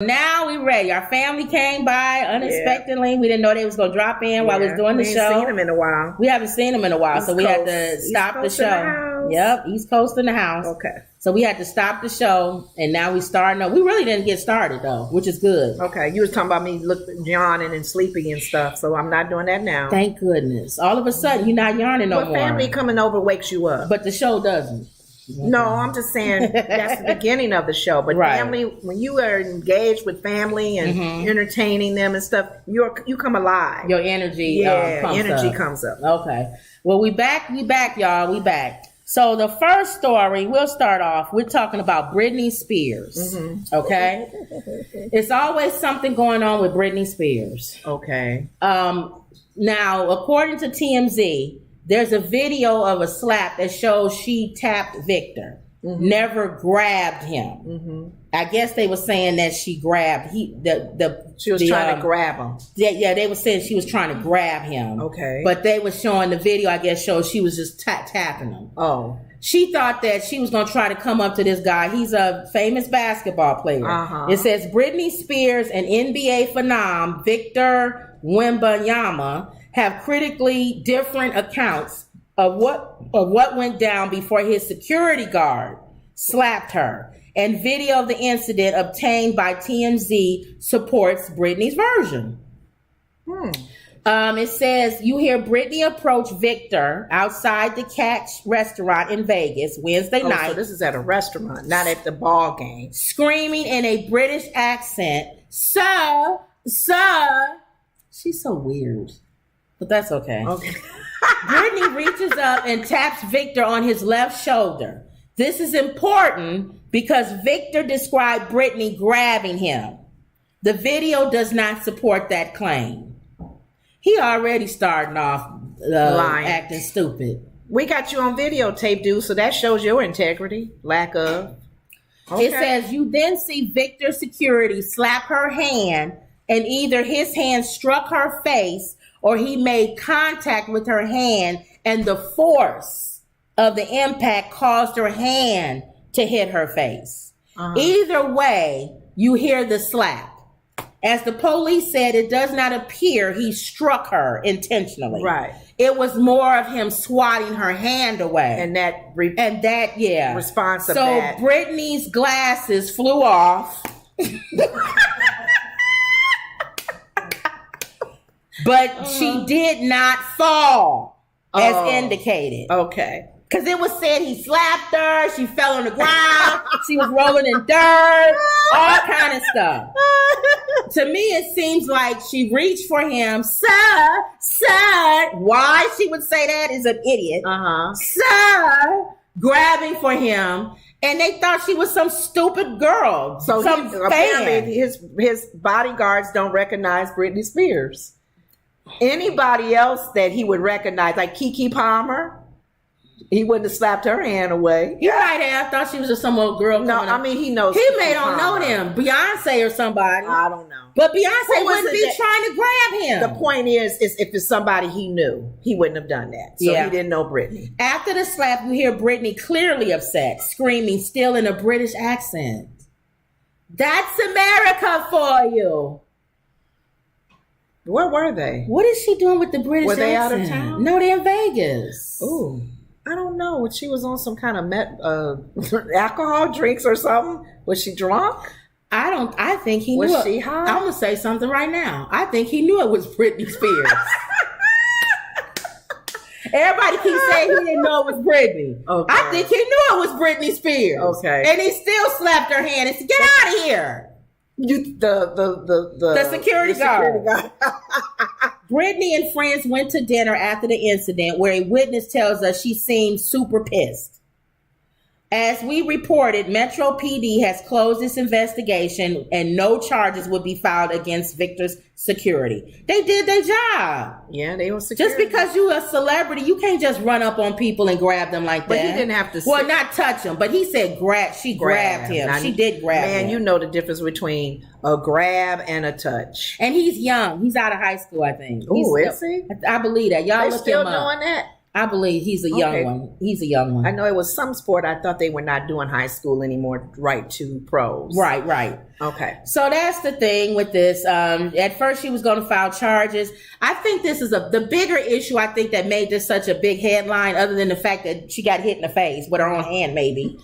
Now we ready. Our family came by unexpectedly. Yeah. We didn't know they was going to drop in while we was doing the show. We haven't seen them in a while. We haven't seen them in a while, so we had to stop the show. Yep, East Coast in the house. Okay. So we had to stop the show, and now we starting up. We really didn't get started, though, which is good. Okay, you was talking about me yawning and sleepy and stuff, so I'm not doing that now. Thank goodness. All of a sudden, you're not yarning no more. But family coming over wakes you up. But the show doesn't. No, I'm just saying that's the beginning of the show. But family, when you are engaged with family and entertaining them and stuff, you come alive. Your energy, comes up. Okay. Well, we back, y'all. We back. So the first story, we'll start off. We're talking about Britney Spears. Okay. It's always something going on with Britney Spears. Okay. Now, according to TMZ, there's a video of a slap that shows she tapped Victor, never grabbed him. I guess they were saying that she grabbed she was trying to grab him. Yeah, they were saying she was trying to grab him. Okay. But they were showing the video, I guess, shows she was just tapping him. Oh. She thought that she was going to try to come up to this guy. He's a famous basketball player. It says Britney Spears and NBA phenom Victor Wembanyama have critically different accounts of what went down before his security guard slapped her. And video of the incident obtained by TMZ supports Britney's version. It says you hear Britney approach Victor outside the Catch restaurant in Vegas Wednesday night. So this is at a restaurant, not at the ball game. Screaming in a British accent, "Sir, sir." She's so weird. But that's okay. Britney reaches up and taps Victor on his left shoulder. This is important because Victor described Britney grabbing him. The video does not support that claim. He already starting off lying, acting stupid. We got you on videotape, dude, so that shows your integrity, lack of. Okay. It says you then see Victor's security slap her hand, and either his hand struck her face or he made contact with her hand, and the force of the impact caused her hand to hit her face. Either way, you hear the slap. As the police said, it does not appear he struck her intentionally. Right. It was more of him swatting her hand away. And that response of that. So Britney's glasses flew off. But she did not fall, as indicated. Okay. Because it was said he slapped her, she fell on the ground, she was rolling in dirt, all kind of stuff. To me, it seems like she reached for him, sir. Why she would say that is an idiot. Sir, grabbing for him. And they thought she was some stupid girl. So apparently his bodyguards don't recognize Britney Spears. Anybody else that he would recognize, like Keke Palmer, he wouldn't have slapped her hand away. He might have thought she was just some old girl. No, I mean, he knows. He may don't know them. Beyonce or somebody. I don't know. But Beyonce wouldn't be trying to grab him. The point is if it's somebody he knew, he wouldn't have done that. So he didn't know Britney. After the slap, you hear Britney clearly upset, screaming, still in a British accent. That's America for you. Where were they? What is she doing with the British accent? Were they out of town? No, they're in Vegas. Ooh. I don't know. She was on some kind of alcohol drinks or something. Was she drunk? I think he knew. Was she high? I'm going to say something right now. I think he knew it was Britney Spears. Everybody keeps saying he didn't know it was Britney. Okay. I think he knew it was Britney Spears. Okay. And he still slapped her hand and said, get out of here. The security guard. Britney and friends went to dinner after the incident, where a witness tells us she seemed super pissed. As we reported, Metro PD has closed its investigation and no charges will be filed against Victor's security. They did their job. Yeah, they were security. Just because you're a celebrity, you can't just run up on people and grab them like that. But he didn't have to. Well, not touch him, but he said she grabbed him. She did grab him. Man, you know the difference between a grab and a touch. And he's young. He's out of high school, I think. Oh, is he? I believe that. Y'all look him up. Still doing that? I believe he's a young one. He's a young one. I know it was some sport. I thought they were not doing high school anymore, right to pros. Right. Okay. So that's the thing with this. At first she was going to file charges. I think this is the bigger issue, I think, that made this such a big headline, other than the fact that she got hit in the face with her own hand, maybe,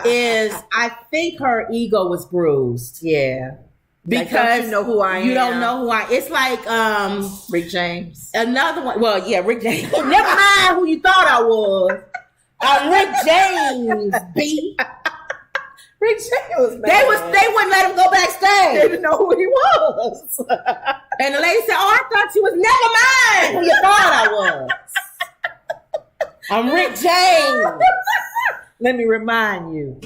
is I think her ego was bruised. Yeah. Because like, don't you know who I am. You don't know who I. It's like Rick James. Another one. Well, yeah, Rick James. Never mind who you thought I was. I'm Rick James. B. Rick James was mad. They wouldn't let him go backstage. They didn't know who he was. And the lady said, "Oh, I thought you was never mind who you thought I was. I'm Rick James." Let me remind you.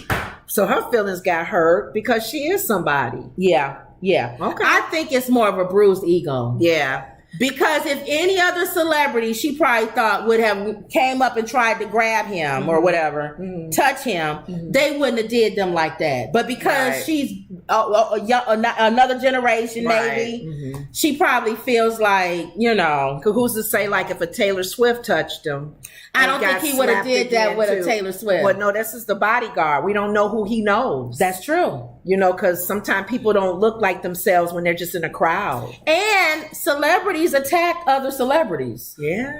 So her feelings got hurt because she is somebody. Yeah. Okay. I think it's more of a bruised ego. Yeah. Because if any other celebrity she probably thought would have came up and tried to grab him or whatever, touch him, they wouldn't have did them like that. But because she's another generation, maybe, she probably feels like, who's to say, like, if a Taylor Swift touched him? I don't think he would have did that with a Taylor Swift. Well, no, this is the bodyguard. We don't know who he knows. That's true. Because sometimes people don't look like themselves when they're just in a crowd. And celebrities attack other celebrities. Yeah.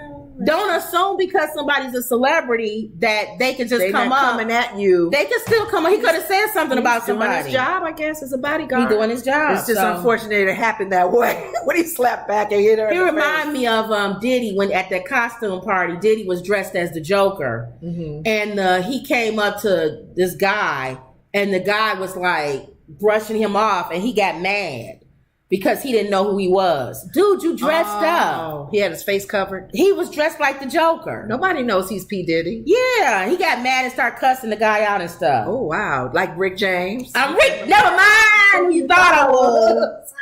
Don't assume because somebody's a celebrity that they can just come up. Coming at you. They can still come up. He could have said something about somebody. He's doing his job, I guess, as a bodyguard. He's doing his job. It's just unfortunate it happened that way. When he slapped back and hit her. He reminded me of Diddy when at that costume party. Diddy was dressed as the Joker, and he came up to this guy, and the guy was like brushing him off, and he got mad because he didn't know who he was. Dude, you dressed up. He had his face covered. He was dressed like the Joker. Nobody knows he's P. Diddy. Yeah, he got mad and started cussing the guy out and stuff. Oh, wow. Like Rick James. I'm Rick. Never mind who you thought I was.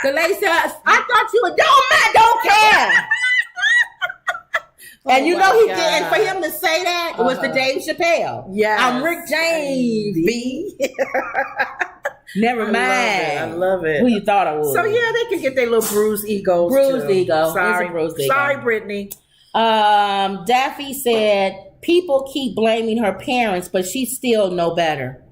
The lady said, I thought you were, don't care. And he did. And for him to say that, it was the Dave Chappelle. Yeah. I'm Rick James, B. Never mind. I love it. Who you thought I was. So, yeah, they can get their little bruised egos. Bruised ego. Sorry. It's a bruised ego. Sorry, Britney. Daffy said, people keep blaming her parents, but she still know better.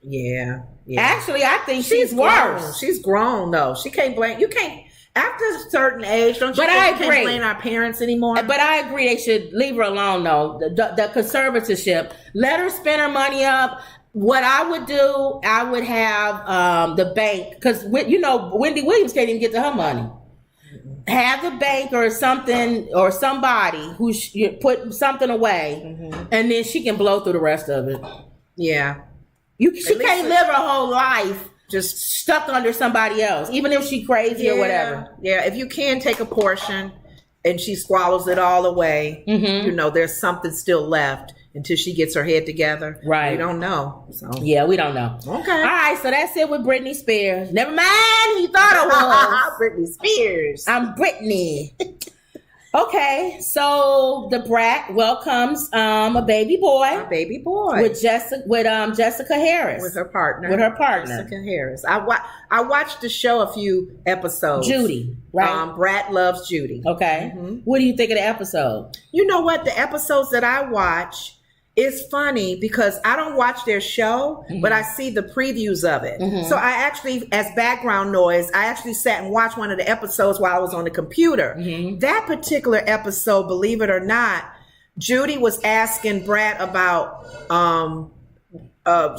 Yeah. Actually, I think she's worse. She's grown, though. She can't blame. You can't. After a certain age, don't you think you can't blame our parents anymore? But I agree they should leave her alone, though. The conservatorship. Let her spend her money up. What I would do, I would have the bank, because, Wendy Williams can't even get to her money. Have the bank or something, or somebody who put something away, and then she can blow through the rest of it. Yeah. She can't live her whole life just stuck under somebody else, even if she crazy or whatever. Yeah, if you can take a portion and she swallows it all away, there's something still left until she gets her head together. Right. We don't know. So. Yeah, we don't know. Okay. All right, so that's it with Britney Spears. Never mind who you thought I was. Britney Spears. I'm Britney. Okay, so the Brat welcomes a baby boy. With Jessica Harris. With her partner. Jessica Harris. I watched the show a few episodes. Judy, right? Brat loves Judy. Okay. What do you think of the episode? You know what? The episodes that I watch, it's funny because I don't watch their show, but I see the previews of it. So I actually, as background noise, I actually sat and watched one of the episodes while I was on the computer. That particular episode, believe it or not, Judy was asking Brat about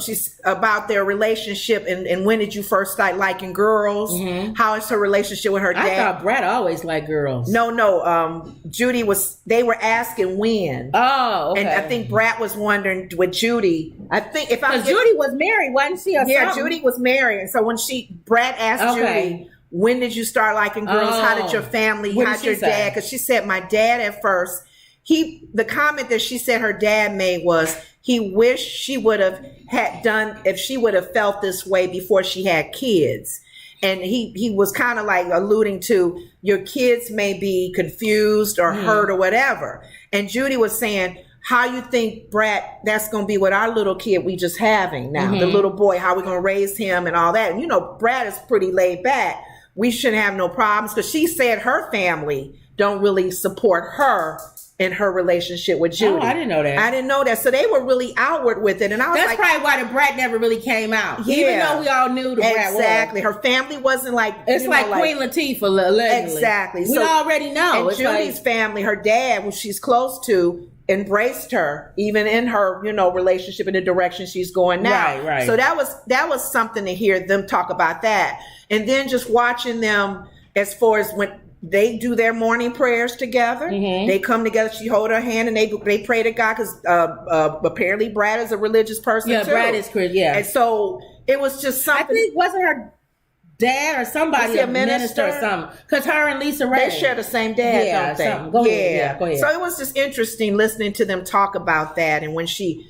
she's about their relationship and when did you first start liking girls? How is her relationship with her dad? I thought Brat always liked girls. No. Judy they were asking when. Oh, okay. And I think Brat was wondering with Judy. I think Judy was married, wasn't she? Judy was married. And so when Brat asked Judy, when did you start liking girls? How did your family, how'd your dad? Because she said, my dad at first, the comment that she said her dad made was, he wished she would have if she would have felt this way before she had kids. And he was kind of like alluding to your kids may be confused or hurt or whatever. And Judy was saying, how you think, Brat, that's going to be with our little kid we just having now, the little boy, how we going to raise him and all that. And, Brat is pretty laid back. We shouldn't have no problems because she said her family don't really support her in her relationship with Judy. Oh, I didn't know that. I didn't know that. So they were really outward with it. And I was That's like, probably why the brat never really came out. Yeah. Even though we all knew the brat was. Exactly. Her family wasn't like... It's like Queen Latifah, allegedly. Exactly. We already know. And it's Judy's family, her dad, who she's close to, embraced her, even in her, relationship in the direction she's going now. Right. So that was something to hear them talk about that. And then just watching them as far as when they do their morning prayers together. Mm-hmm. They come together. She hold her hand and they pray to God because apparently Brad is a religious person too. Brad is Christian. Yeah, and so it was just something. I think wasn't her dad or somebody a minister or something? Because her and Lisa Ray, they share the same dad, don't they? Go ahead. So it was just interesting listening to them talk about that, and when she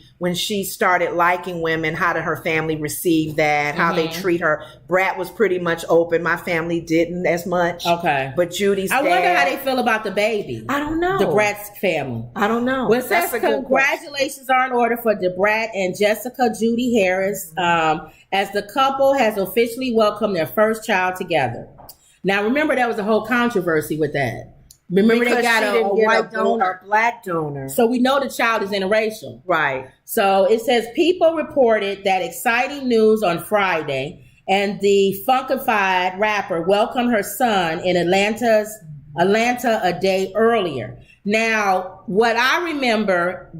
started liking women, how did her family receive that? How they treat her? Brat was pretty much open. My family didn't as much. Okay. But Judy's I dad, wonder how they feel about the baby. I don't know. The Brat's family. I don't know. Well, it says congratulations are in order for DeBrat and Jessica Judy Harris as the couple has officially welcomed their first child together. Now, remember, there was a whole controversy with that. Remember, because they got a white donor, a black donor. So we know the child is interracial. Right. So it says people reported that exciting news on Friday, and the funkified rapper welcomed her son in Atlanta a day earlier. Now, what I remember,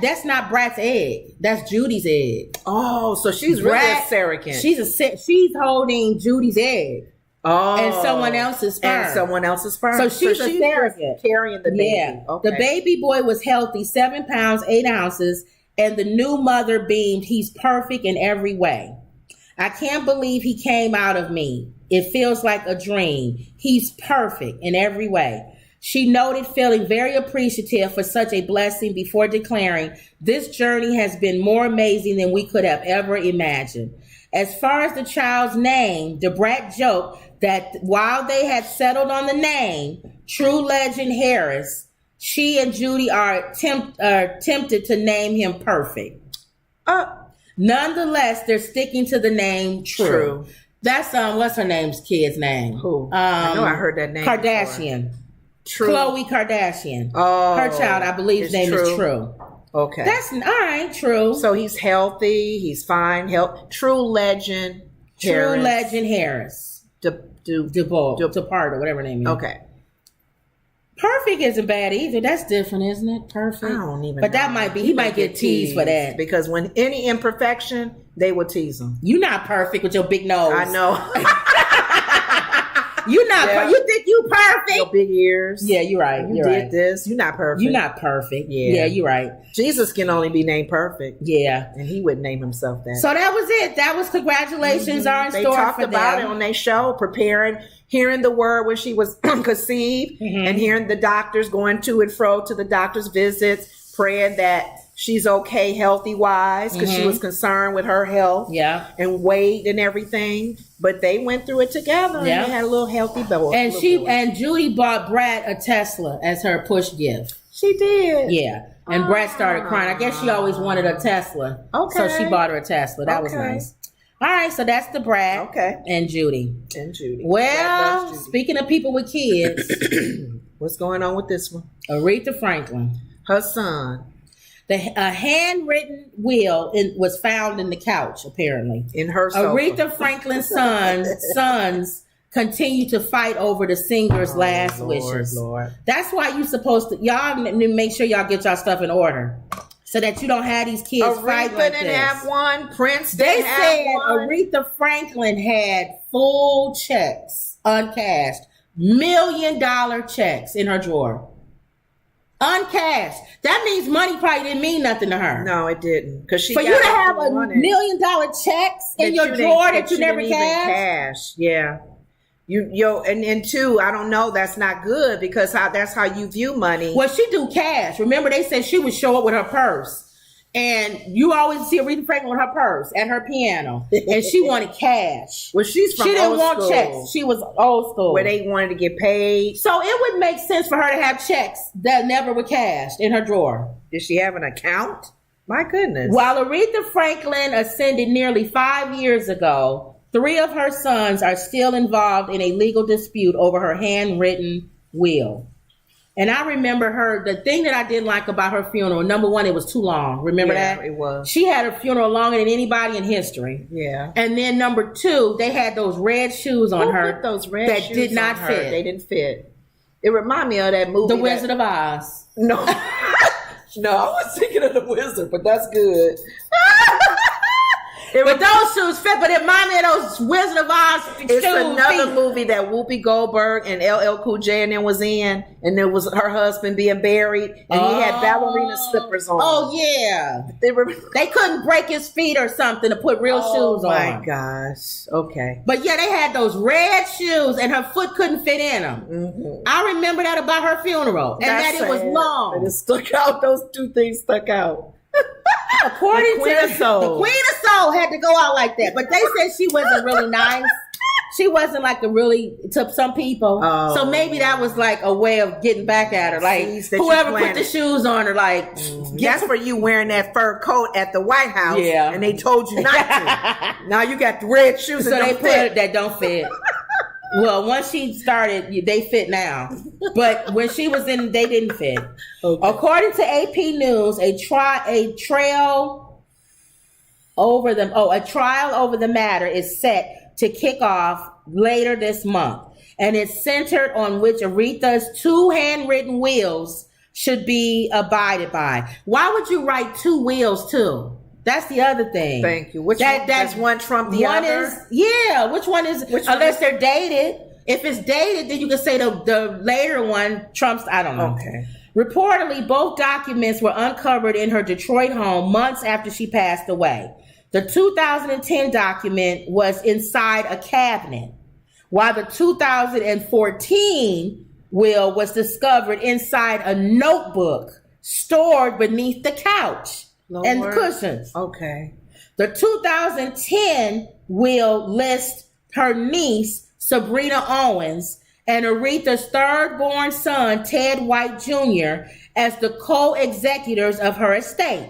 that's not Brat's egg. That's Judy's egg. Oh, so she's really a surrogate. She's holding Judy's egg. Oh, and someone else's sperm. So she's a surrogate carrying the baby. Yeah. Okay. The baby boy was healthy, 7 pounds, 8 ounces, and the new mother beamed, he's perfect in every way. I can't believe he came out of me. It feels like a dream. He's perfect in every way. She noted feeling very appreciative for such a blessing before declaring, this journey has been more amazing than we could have ever imagined. As far as the child's name, DeBrat joked that while they had settled on the name, True Legend Harris, she and Judy are tempted to name him Perfect. Nonetheless, they're sticking to the name True. That's what's her kid's name? Who? I know I heard that name. Kardashian. True. Khloe Kardashian. Oh, her child, I believe, his name is True. Okay. That's all right, True. So he's healthy, he's fine. True Legend Harris. True Legend Harris. Depart or whatever her name is. Okay. Perfect isn't bad either. That's different, isn't it? Perfect. I don't even know. But that might be, he might get teased for that. Because when any imperfection, they will tease him. You're not perfect with your big nose. I know. You're not. You think you perfect? Your big ears. Yeah, you're right. You did this. You're not perfect. You're not perfect. Yeah, you're right. Jesus can only be named perfect. Yeah, and he wouldn't name himself that. So that was it. That was congratulations are in store for them. They talked about it on their show, preparing, hearing the word when she was conceived, and hearing the doctors going to and fro to the doctor's visits, praying that she's okay healthy-wise because she was concerned with her health and weight and everything. But they went through it together and they had a little healthy boy. And Judy bought Brad a Tesla as her push gift. She did? Yeah. And Brad started crying. I guess she always wanted a Tesla. Okay. So she bought her a Tesla. That was nice. All right, so that's the Brad and Judy. Well, speaking of people with kids. What's going on with this one? Aretha Franklin. Her son. A handwritten will was found in the couch, apparently. In her sofa. Aretha Franklin's sons continue to fight over the singer's last wishes. Lord. That's why you supposed to, y'all make sure y'all get y'all stuff in order. So that you don't have these kids fight like this. Aretha didn't have one. Prince didn't have one. Aretha Franklin had full checks, uncashed, $1 million checks in her drawer. Uncashed. That means money probably didn't mean nothing to her. No, it didn't. Because for you to have $1 million checks in your drawer that you never cashed. Yeah. And two, I don't know. That's not good because that's how you view money. Well, she do cash. Remember, they said she would show up with her purse. And you always see Aretha Franklin with her purse at her piano. And she wanted cash. Well, she's from She didn't want checks. She was old school. Where they wanted to get paid. So it would make sense for her to have checks that never were cashed in her drawer. Did she have an account? My goodness. While Aretha Franklin ascended nearly 5 years ago, 3 of her sons are still involved in a legal dispute over her handwritten will. And I remember the thing that I didn't like about her funeral, number one, it was too long. Remember that? It was. She had her funeral longer than anybody in history. Yeah. And then number two, they had those red shoes on her. Put those red that shoes did not on her? fit. They didn't fit. It reminded me of that movie. The Wizard of Oz. No. No, I was thinking of The Wizard, but that's good. But those shoes fit, but it reminded me of those Wizard of Oz shoes. It's another movie that Whoopi Goldberg and LL Cool J and then was in, and there was her husband being buried, and he had ballerina slippers on. Oh, yeah. They couldn't break his feet or something to put real shoes on. Oh, my gosh. Okay. But yeah, they had those red shoes, and her foot couldn't fit in them. Mm-hmm. I remember that about her funeral, and That's that it was sad. long. And it stuck out. Those two things stuck out. According The Queen to of Soul. the Queen of Soul had to go out like that, but they said she wasn't really nice. She wasn't like to some people. Oh, so maybe that was like a way of getting back at her. Like whoever put the shoes on her, like that's for you wearing that fur coat at the White House. Yeah. And they told you not to. Now you got the red shoes so that they don't fit. that don't fit. Well, once she started, they fit now. But when she was in, they didn't fit. Okay. According to AP News, a trial over the matter is set to kick off later this month, and it's centered on which Aretha's 2 handwritten wills should be abided by. Why would you write 2 wills too? That's the other thing. Thank you. Does one trump the other? Which one is? Unless they're dated. If it's dated, then you can say the later one trumps. I don't know. Okay. Reportedly, both documents were uncovered in her Detroit home months after she passed away. The 2010 document was inside a cabinet, while the 2014 will was discovered inside a notebook stored beneath the couch. Lord. And the cushions. Okay. The 2010 will list her niece, Sabrina Owens, and Aretha's third-born son, Ted White Jr., as the co-executors of her estate.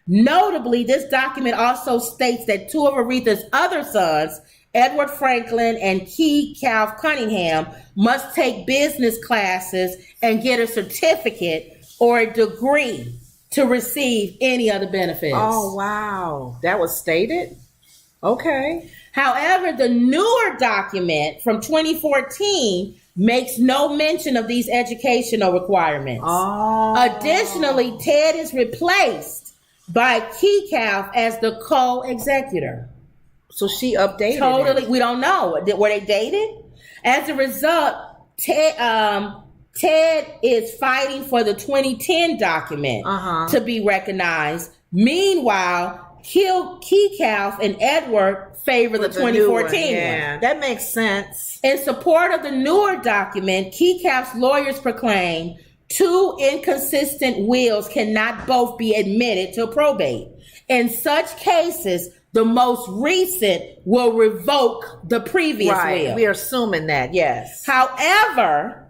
Notably, this document also states that 2 of Aretha's other sons, Edward Franklin and Key Calf Cunningham, must take business classes and get a certificate or a degree to receive any other benefits. Oh, wow. That was stated? Okay. However, the newer document from 2014 makes no mention of these educational requirements. Oh. Additionally, Ted is replaced by Key Calf as the co-executor. So she updated Totally. it. We don't know. Were they dated? As a result, Ted is fighting for the 2010 document to be recognized. Meanwhile, Key Calf and Edward favor the 2014 one. Yeah, that makes sense. In support of the newer document, Key Calf's lawyers proclaim 2 inconsistent wills cannot both be admitted to probate. In such cases, the most recent will revoke the previous will. We're assuming that, yes. However,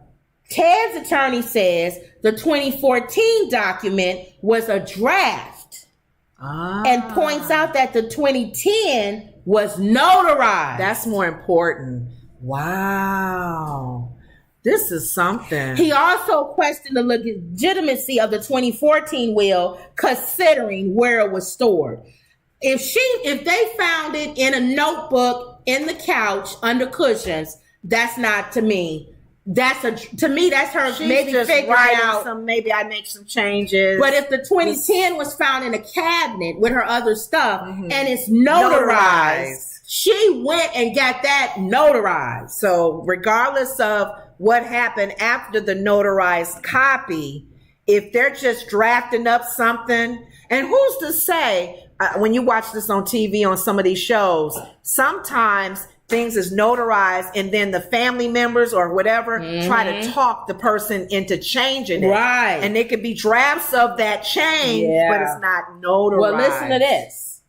Ted's attorney says the 2014 document was a draft and points out that the 2010 was notarized. That's more important. Wow. This is something. He also questioned the legitimacy of the 2014 will, considering where it was stored. If they found it in a notebook in the couch under cushions, that's not to me. That's her. She's maybe just figuring out. Maybe I make some changes. But if the 2010 was found in a cabinet with her other stuff and it's notarized, she went and got that notarized. So regardless of what happened after the notarized copy, if they're just drafting up something, and who's to say, when you watch this on TV on some of these shows, sometimes things is notarized and then the family members or whatever try to talk the person into changing it. Right. And there could be drafts of that change, but it's not notarized. Well, listen to this,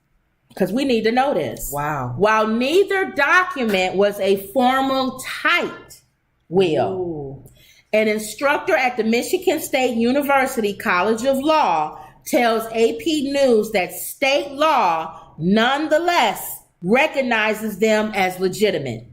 because we need to know this. Wow. While neither document was a formal typed will, an instructor at the Michigan State University College of Law tells AP News that state law nonetheless recognizes them as legitimate.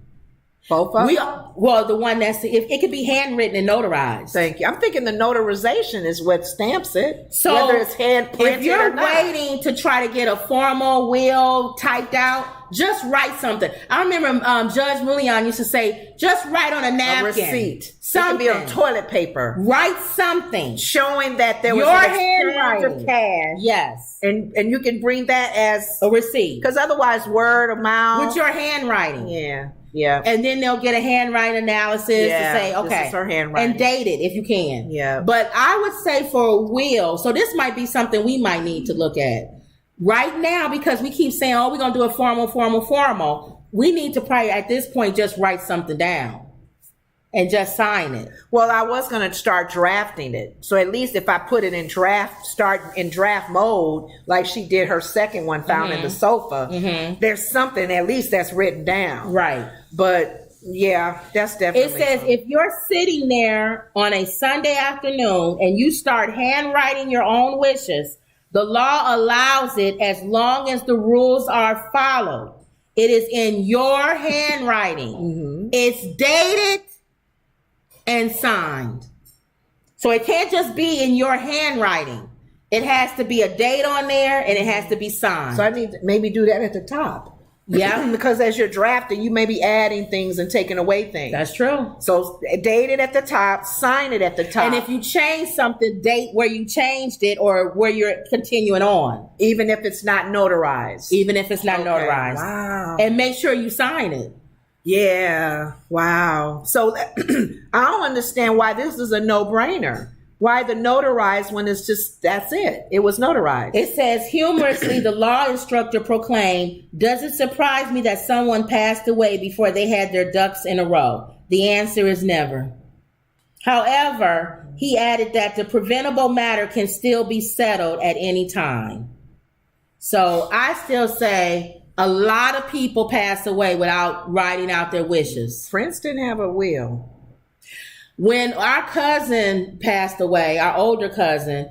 Both of them? Well, the one that's, if it could be handwritten and notarized. Thank you. I'm thinking the notarization is what stamps it. So whether it's hand printed if you're or not. waiting to try to get a formal will typed out, just write something. I remember Judge Mullion used to say, just write on a napkin. A receipt. Something. It could be on toilet paper. Write something. Showing that there was Your an exchange handwriting. of cash. Yes. And you can bring that as a receipt. Because otherwise word of mouth. With your handwriting. Yeah. Yeah. And then they'll get a handwriting analysis to say, okay. This is her handwriting. And date it if you can. Yeah. But I would say for a will, so this might be something we might need to look at. Right now, because we keep saying, oh, we're going to do it formal. We need to probably at this point just write something down and just sign it. Well, I was going to start drafting it. So at least if I put it in start in draft mode, like she did her second one found in the sofa, there's something at least that's written down. Right. But yeah, that's definitely. It says if you're sitting there on a Sunday afternoon and you start handwriting your own wishes, the law allows it as long as the rules are followed. It is in your handwriting. It's dated and signed. So it can't just be in your handwriting. It has to be a date on there and it has to be signed. So I need to maybe do that at the top. Yeah. Because as you're drafting, you may be adding things and taking away things. That's true. So date it at the top, sign it at the top. And if you change something, date where you changed it or where you're continuing on. Even if it's not notarized. Notarized. Wow. And make sure you sign it. Yeah. Wow. So I don't understand why this is a no-brainer. Why the notarized one is just, that's it. It was notarized. It says, humorously, the law instructor proclaimed, does it surprise me that someone passed away before they had their ducks in a row? The answer is never. However, he added that the preventable matter can still be settled at any time. So I still say a lot of people pass away without writing out their wishes. Prince didn't have a will. When our cousin passed away, our older cousin,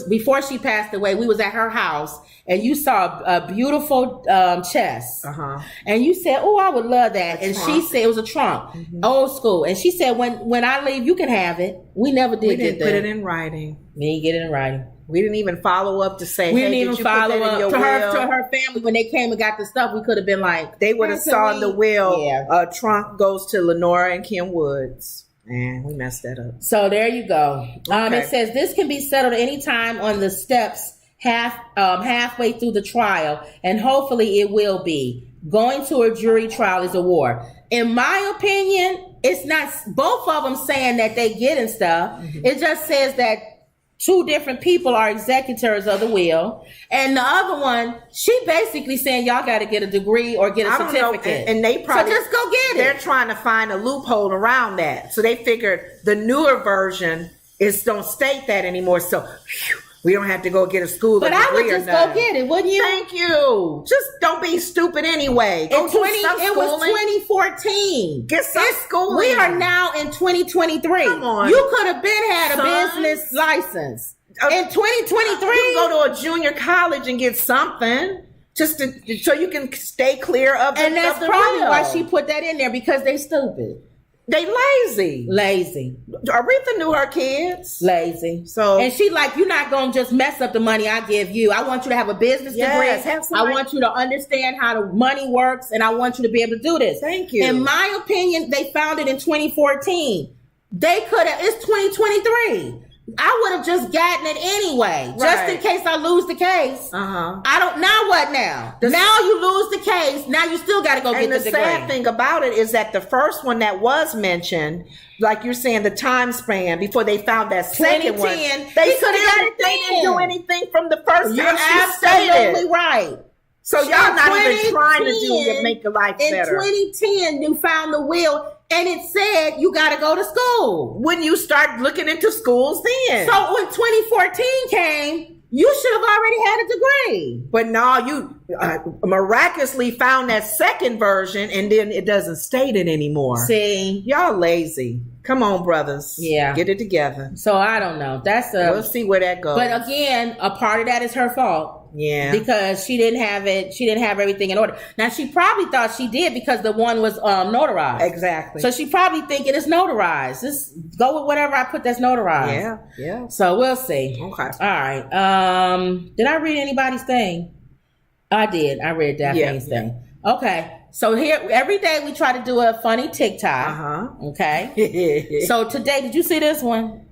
before she passed away, we was at her house and you saw a beautiful chest. And you said, oh, I would love that. And she said it was a trunk, old school. And she said, when I leave, you can have it. We never did. We didn't put it in writing. We didn't get it in writing. We didn't even follow up to say, we hey, didn't even follow up to her family. When they came and got the stuff, we could have been like, they would have saw in the will, trunk goes to Lenora and Kim Woods. And we messed that up. So there you go. It says this can be settled anytime on the steps halfway through the trial, and hopefully it will be. Going to a jury trial is a war. In my opinion, it's not both of them saying that they getting stuff. It just says that two different people are executors of the will. And the other one, she basically saying y'all got to get a degree or get a certificate. And they probably, so just go get it. They're trying to find a loophole around that. So they figured the newer version don't state that anymore. So we don't have to go get a school degree. But I would just go get it, wouldn't you? Thank you. Just don't be stupid anyway. Go it was 2014. Get some schooling. We are now in 2023. Come on. You could have had a business license. In 2023. You can go to a junior college and get something. Just so you can stay clear of And that's probably why she put that in there, because they stupid. They lazy. Aretha knew her kids. Lazy. And she like, you're not going to just mess up the money I give you. I want you to have a business degree. I want you to understand how the money works, and I want you to be able to do this. Thank you. In my opinion, they found it in 2014. They could have, it's 2023. I would have just gotten it anyway, just in case I lose the case. I don't. Now what? Now you lose the case. Now you still got to go get the degree. And the sad thing about it is that the first one that was mentioned, like you're saying, the time span before they found that second one, they could have got it. They didn't do anything from the first. You're absolutely right. So y'all not even trying to make your life better. In 2010, you found the will. And it said you got to go to school. When you start looking into schools then. So when 2014 came, you should have already had a degree. But no, you miraculously found that second version, and then it doesn't state it anymore. See? Y'all lazy. Come on, brothers. Yeah. Get it together. So I don't know. We'll see where that goes. But again, a part of that is her fault. Yeah. Because she didn't have it. She didn't have everything in order. Now, she probably thought she did because the one was notarized. Exactly. So she probably thinking it's notarized. Just go with whatever I put that's notarized. Yeah. So we'll see. Okay. All right. Did I read anybody's thing? I did. I read Daphne's thing. Okay. So here, every day we try to do a funny TikTok. Okay. So today, did you see this one?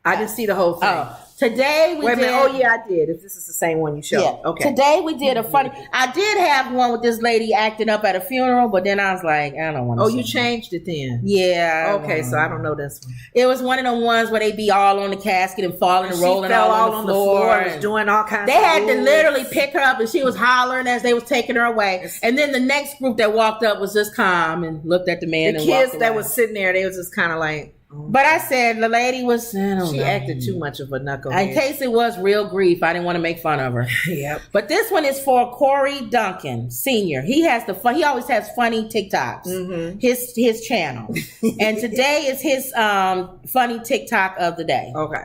I didn't see the whole thing. Oh, today we Wait a did. minute. Oh yeah, I did. If this is the same one you showed. Yeah. Okay. Today we did a funny. I did have one with this lady acting up at a funeral, but then I was like, I don't want to. Oh, you changed it then. Yeah. Okay, so I don't know this one. It was one of the ones where they be all on the casket and falling and rolling fell all on the floor. And was doing all kinds. They of had to moves. literally pick her up, and she was hollering as they was taking her away. And then the next group that walked up was just calm and looked at the man. The and kids walked that away. was sitting there, they was just kind of like. But I said the lady was. She acted too much of a knucklehead. In case it was real grief, I didn't want to make fun of her. Yep. But this one is for Corey Duncan Sr. He has he always has funny TikToks. Mm-hmm. His channel, and today is his funny TikTok of the day. Okay.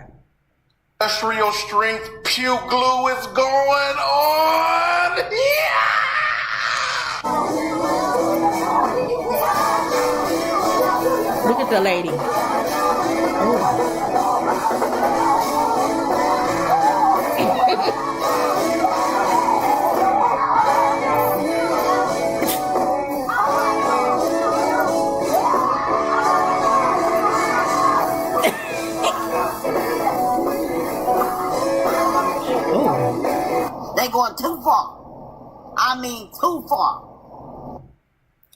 Industrial strength puke glue is going on. Yeah. Look at the lady. They going too far. I mean, too far.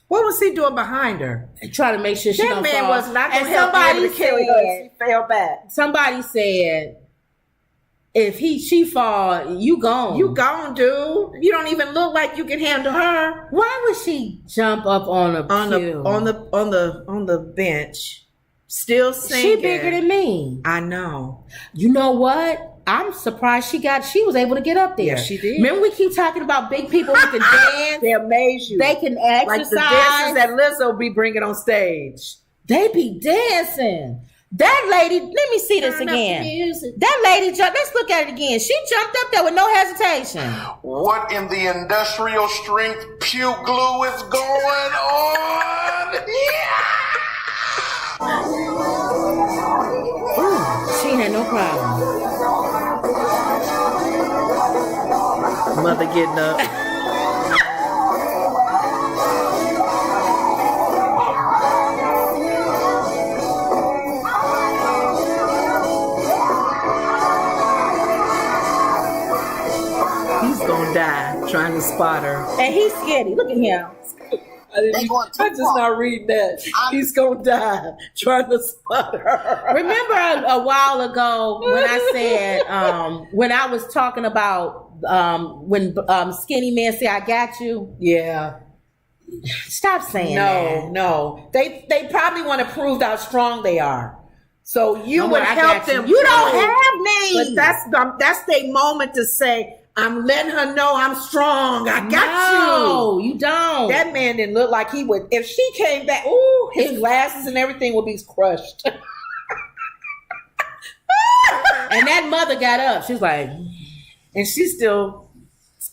What was he doing behind her? Try to make sure she That don't man fall. was not going And to help somebody to carry her. said, She fell back. somebody said, if she fall, you gone. You gone, dude. You don't even look like you can handle her. Why would she jump up on a pew? on the bench, still singing. She bigger than me. I know. You know what? I'm surprised she was able to get up there. Yeah, she did. Remember we keep talking about big people who can dance? They amaze you. They can like exercise. the dancers that Lizzo be bringing on stage. They be dancing. That lady, let me see this Turn up the again. music. That lady jumped, let's look at it again. She jumped up there with no hesitation. What in the industrial strength puke glue is going on? Yeah. Ooh, she had no problem. Mother getting up. He's gonna die trying to spot her. And he's skinny. Look at him. They going too I just far. not reading that. He's gonna die trying to spot her. Remember a while ago when I said, when I was talking about when skinny men say, I got you? Yeah. Stop saying that. No. They probably want to prove how strong they are. So you No, would I help got you. them. You don't prove. have me. But that's their moment to say, I'm letting her know I'm strong. I got No, you don't. you. That man didn't look like he would. If she came back, ooh, his glasses and everything would be crushed. And that mother got up. She was like, And she's still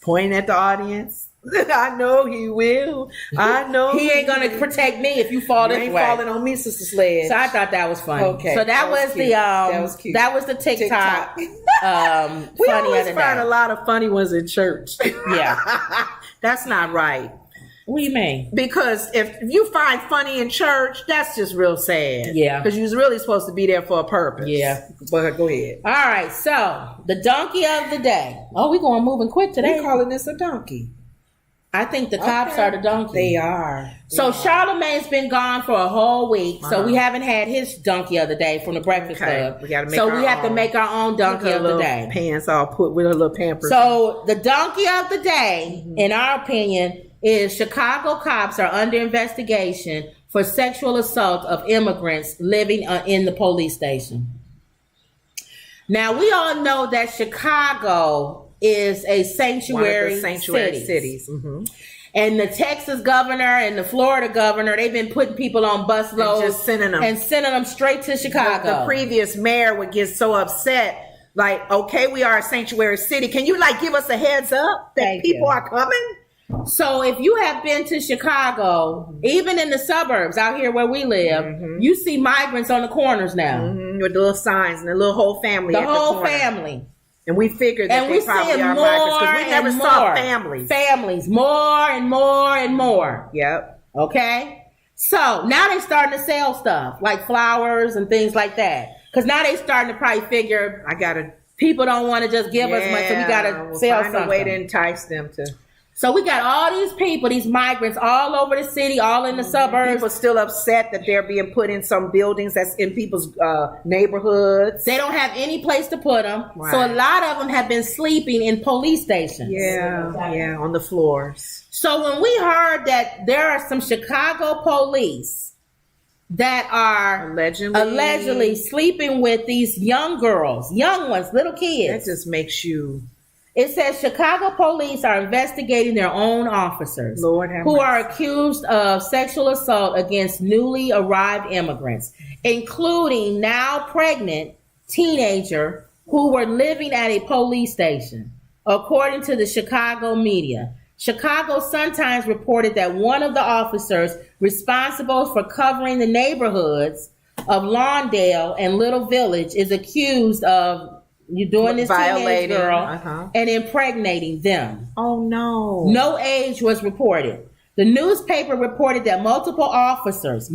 pointing at the audience. I know he will. I know he ain't gonna will. protect me if you fall You this ain't way. falling on me, Sister Sledge. So I thought that was funny. Okay, So that was cute. the That was cute. that was the TikTok. We funny always other find day. a lot of funny ones in church. Yeah. That's not right. What do you mean? Because if you find funny in church, that's just real sad. Yeah. Because you was really supposed to be there for a purpose. Yeah. But go ahead. All right. So the donkey of the day. Oh, we're going moving quick today. We're calling this a donkey. I think the cops Okay. are the donkey. They are. So Charlamagne's been gone for a whole week, so we haven't had his donkey of the day from the Breakfast Okay. Club. We gotta make so our we have to own. make our own donkey of the day. Pants all put with her little pampers. So the donkey of the day, in our opinion, is Chicago cops are under investigation for sexual assault of immigrants living in the police station. Now we all know that Chicago is a sanctuary, one of the sanctuary cities. And the Texas governor and the Florida governor, they've been putting people on bus loads just sending them. and sending them straight to Chicago. The previous mayor would get so upset Like, okay, we are a sanctuary city. Can you like give us a heads up that Thank people you. are coming? So if you have been to Chicago, even in the suburbs out here where we live, you see migrants on the corners now. With the little signs and the little whole family. The at whole corner. family. And we figured that And they we probably seeing are more migrants because we never and saw more families. Families, more and more and more. Yep. Okay? So now they're starting to sell stuff like flowers and things like that. Because now they're starting to probably figure people don't want to just give us much, so we got to sell find something. a way to entice them to. So we got all these people, these migrants all over the city, all in the suburbs. People still upset that they're being put in some buildings that's in people's neighborhoods. They don't have any place to put them. Right. So a lot of them have been sleeping in police stations. Yeah, on the floors. So when we heard that there are some Chicago police that are allegedly sleeping with these young girls, young ones, little kids. That just makes you... It says Chicago police are investigating their own officers who are accused of sexual assault against newly arrived immigrants, including now pregnant teenager who were living at a police station, according to the Chicago media. Chicago Sun-Times reported that one of the officers responsible for covering the neighborhoods of Lawndale and Little Village is accused of doing this teenage girl and impregnating them. Oh, no. No age was reported. The newspaper reported that multiple officers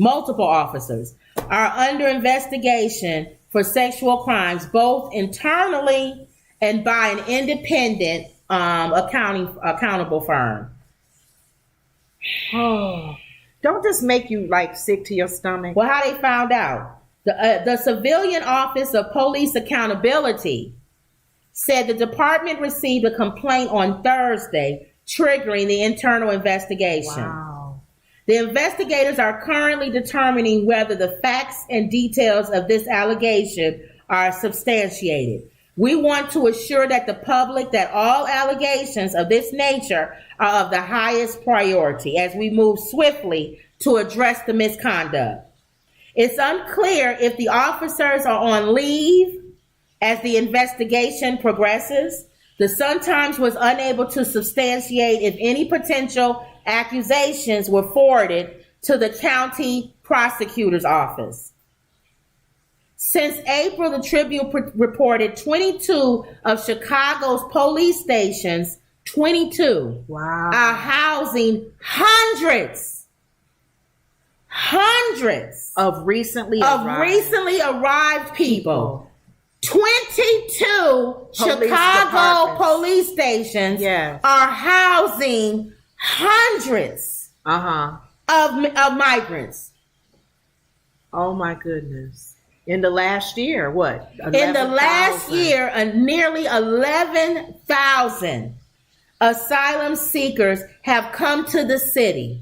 are under investigation for sexual crimes, both internally and by an independent accountable firm. Oh, don't this make you like sick to your stomach? Well, how they found out? The Civilian Office of Police Accountability said the department received a complaint on Thursday, triggering the internal investigation. Wow. The investigators are currently determining whether the facts and details of this allegation are substantiated. We want to assure that the public that all allegations of this nature are of the highest priority as we move swiftly to address the misconduct. It's unclear if the officers are on leave as the investigation progresses. The Sun-Times was unable to substantiate if any potential accusations were forwarded to the county prosecutor's office. Since April, the Tribune reported 22 of Chicago's police stations, 22, are housing hundreds of recently arrived people. 22 Chicago police stations are housing hundreds of migrants. Oh my goodness. In the last year, what? In the last year, nearly 11,000 asylum seekers have come to the city.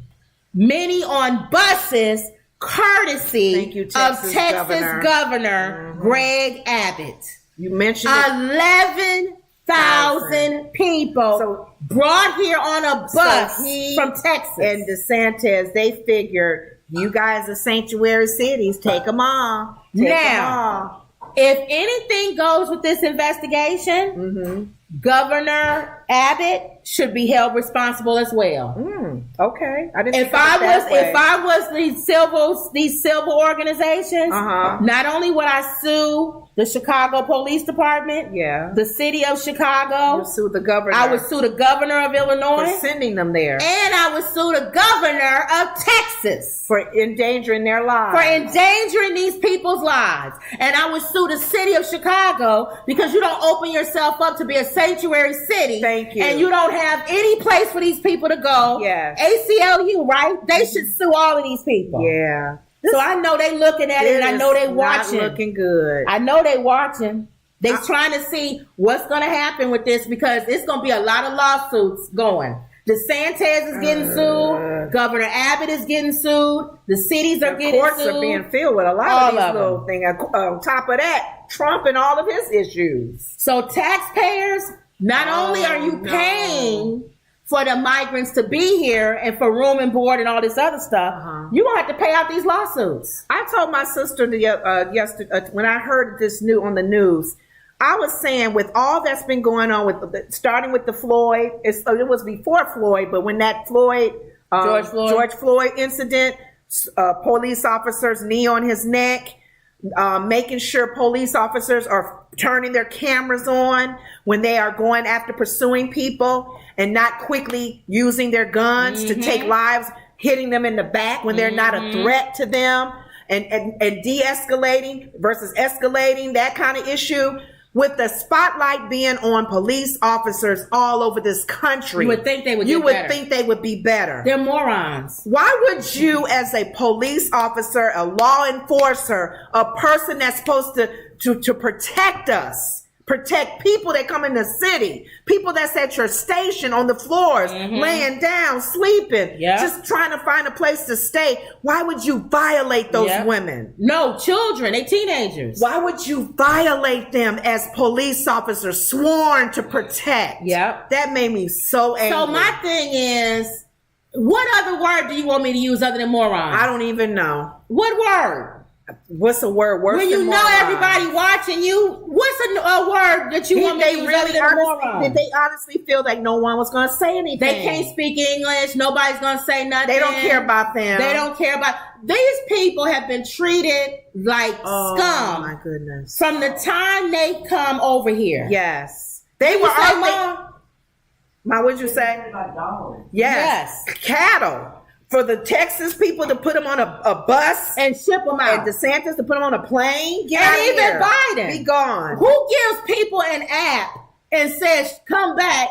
Many on buses, courtesy of Texas Governor Greg Abbott. You mentioned 11,000 people brought here on a bus from Texas. And DeSantis, they figured, you guys are sanctuary cities, take them all. Now, if anything goes with this investigation, Governor Abbott should be held responsible as well. Okay, I didn't. If I was these civil organizations, not only would I sue the Chicago Police Department, the city of Chicago, you sue the governor. I would sue the governor of Illinois for sending them there, and I would sue the governor of Texas for endangering their lives, for endangering these people's lives, and I would sue the city of Chicago because you don't open yourself up to be a sanctuary city. Thank you. And you don't have any place for these people to go. Yes. ACLU, right? They should sue all of these people. Yeah. So I know they looking at it, and I know they watching. Not looking good. I know they watching. They trying to see what's going to happen with this because it's going to be a lot of lawsuits going. DeSantis is getting sued. Governor Abbott is getting sued. The cities are getting sued. Courts are being filled with a lot of these little things. On top of that, Trump and all of his issues. So taxpayers, not only are you paying for the migrants to be here and for room and board and all this other stuff, you're going to have to pay out these lawsuits. I told my sister yesterday when I heard this on the news, I was saying, with all that's been going on, starting with the Floyd, it was before Floyd, but when that George Floyd incident, police officers knee on his neck, making sure police officers are turning their cameras on when they are going after pursuing people and not quickly using their guns to take lives, hitting them in the back when they're not a threat to them, and de-escalating versus escalating, that kind of issue. With the spotlight being on police officers all over this country, you would think they would think they would be better. They're morons. Why would you, as a police officer, a law enforcer, a person that's supposed to protect us, protect people that come in the city, people that's at your station on the floors, laying down, sleeping, just trying to find a place to stay. Why would you violate those women? No, children, they teenagers. Why would you violate them as police officers sworn to protect? That made me so angry. So my thing is, what other word do you want me to use other than moron? I don't even know. What word? What's a word worse when than you know moron? Everybody watching you? What's a word that you want me to use other than moron? Did they honestly feel like no one was going to say anything? They can't speak English. Nobody's going to say nothing. They don't care about them. They don't care about... These people have been treated like scum. Oh, my goodness. From the time they come over here. Yes. They were all... Ma, what'd you say? Yes. Cattle. For the Texas people to put them on a bus and ship them out, and DeSantis to put them on a plane, and even Biden, be gone. Who gives people an app and says come back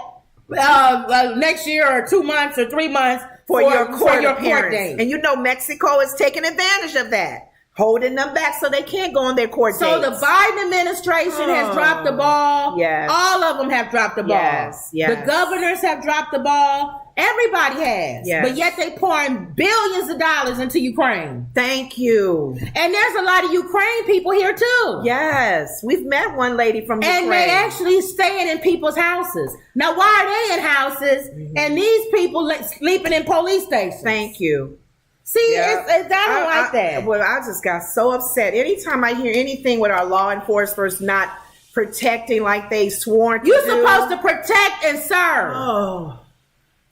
next year or 2 months or 3 months for your court appearance? Date. And you know Mexico is taking advantage of that, holding them back so they can't go on their court dates. So the Biden administration has dropped the ball. Yes. All of them have dropped the ball. Yes. The governors have dropped the ball. Everybody has. Yes. But yet they pouring billions of dollars into Ukraine. Thank you. And there's a lot of Ukraine people here too. Yes. We've met one lady from Ukraine. And they actually staying in people's houses. Now, why are they in houses and these people sleeping in police stations? Thank you. See, I don't like that. Well, I just got so upset. Anytime I hear anything with our law enforcement not protecting like they sworn to You're supposed to protect and serve. Oh.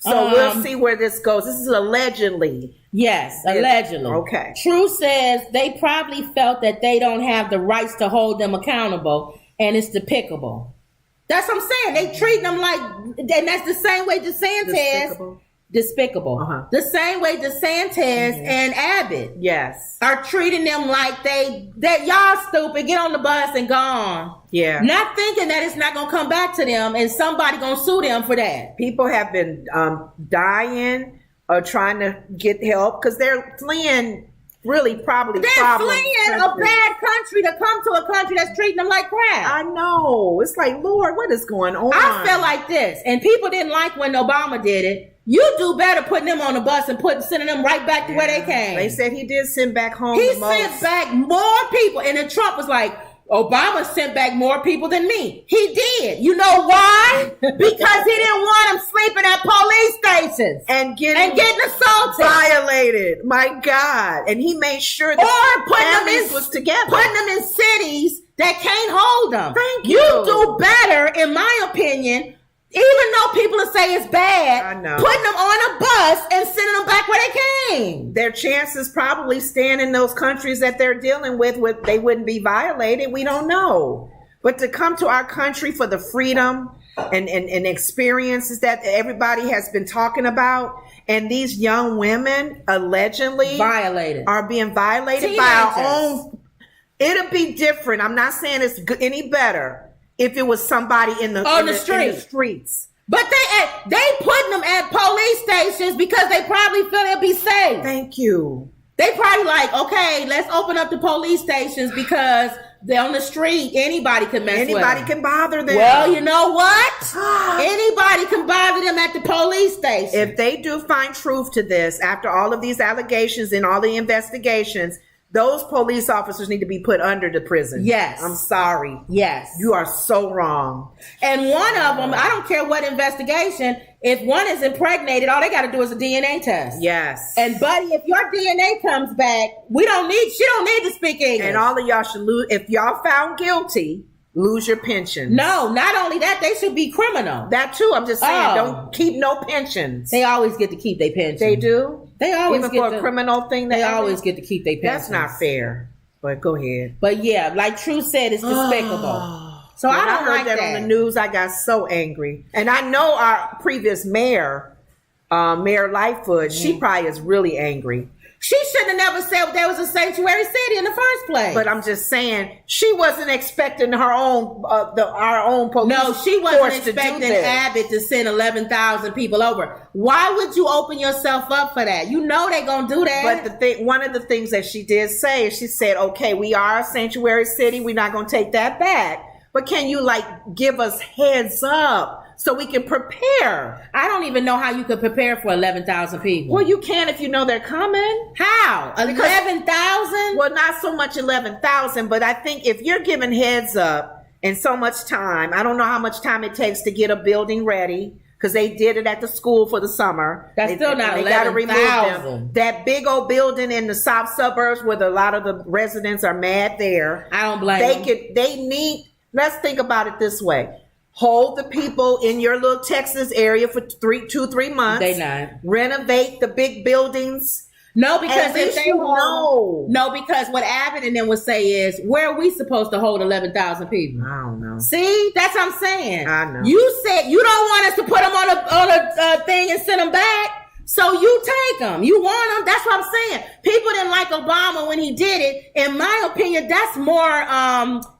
So we'll see where this goes. This is allegedly. Yes, allegedly. Okay. True says they probably felt that they don't have the rights to hold them accountable, and it's despicable. That's what I'm saying. They treat them like, and that's the same way DeSantis. Despicable. The same way DeSantis and Abbott are treating them like that y'all stupid, get on the bus and gone. Yeah. Not thinking that it's not going to come back to them and somebody going to sue them for that. People have been dying or trying to get help because they're fleeing fleeing a bad country to come to a country that's treating them like crap. I know. It's like, Lord, what is going on? I felt like this, and people didn't like when Obama did it. You do better putting them on the bus and sending them right back to where they came. They said he did send back home. He sent back more people, and then Trump was like, Obama sent back more people than me. He did. You know why? Because he didn't want them sleeping at police stations and getting assaulted, violated. My God! And he made sure that families was together, putting them in cities that can't hold them. Thank you. You do better, in my opinion. Even though people will say it's bad, I know. Putting them on a bus and sending them back where they came. Their chances probably staying in those countries that they're dealing with they wouldn't be violated. We don't know. But to come to our country for the freedom and experiences that everybody has been talking about, and these young women allegedly are being violated by our own. It'll be different. I'm not saying it's any better if it was somebody in the streets. But they putting them at police stations because they probably feel they'll be safe. Thank you. They probably like, okay, let's open up the police stations because they're on the street. Anybody can mess with them. Anybody can bother them. Well, you know what? Anybody can bother them at the police station. If they do find truth to this, after all of these allegations and all the investigations, those police officers need to be put under the prison. Yes. I'm sorry. Yes. You are so wrong. And one of them, I don't care what investigation, if one is impregnated, all they got to do is a DNA test. Yes. And buddy, if your DNA comes back, she don't need to speak English. And all of y'all should lose. If y'all found guilty, lose your pension. No, not only that, they should be criminal. That too. I'm just saying, Oh. don't keep no pensions. They always get to keep their pension. They do? They always Even get for to, a criminal thing? They always get to keep their pension. That's not fair. But go ahead. But yeah, like True said, it's despicable. So When I don't heard like that on the news, I got so angry. And I know our previous mayor, Mayor Lightfoot, she probably is really angry. She shouldn't have never said there was a sanctuary city in the first place. But I'm just saying, she wasn't expecting our own police. No, she wasn't force to do expecting this. Abbott to send 11,000 people over. Why would you open yourself up for that? You know they're gonna do that. But one of the things that she did say is she said, "Okay, we are a sanctuary city. We're not gonna take that back. But can you give us heads up so we can prepare?" I don't even know how you could prepare for 11,000 people. Well, you can if you know they're coming. How? 11,000? Well, not so much 11,000, but I think if you're giving heads up and so much time, I don't know how much time it takes to get a building ready, because they did it at the school for the summer. That's still not 11,000. That big old building in the south suburbs where a lot of the residents are mad there. I don't blame them. Let's think about it this way. Hold the people in your little Texas area for 3 months. They not. Renovate the big buildings. No, because At least you know. No, because what Abbott and them would say is, where are we supposed to hold 11,000 people? I don't know. See, that's what I'm saying. I know. You said you don't want us to put them on a thing and send them back. So you take them. You want them. That's what I'm saying. People didn't like Obama when he did it. In my opinion, that's more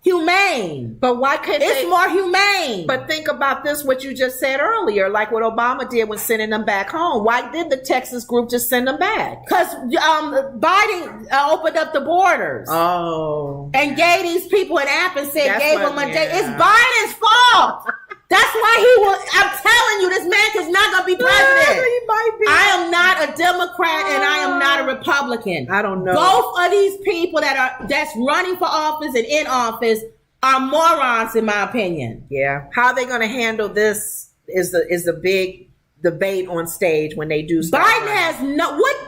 humane. But why couldn't it's more humane? But think about this, what you just said earlier, like what Obama did when sending them back home. Why did the Texas group just send them back? Because Biden opened up the borders. Oh. And gave these people an app and said, gave them a day. It's Biden's fault. That's why I'm telling you, this man is not going to be president. He might be. I am not a Democrat and I am not a Republican. I don't know. Both of these people that's running for office and in office are morons, in my opinion. Yeah. How are they going to handle this is the big debate on stage when they do stuff. Biden has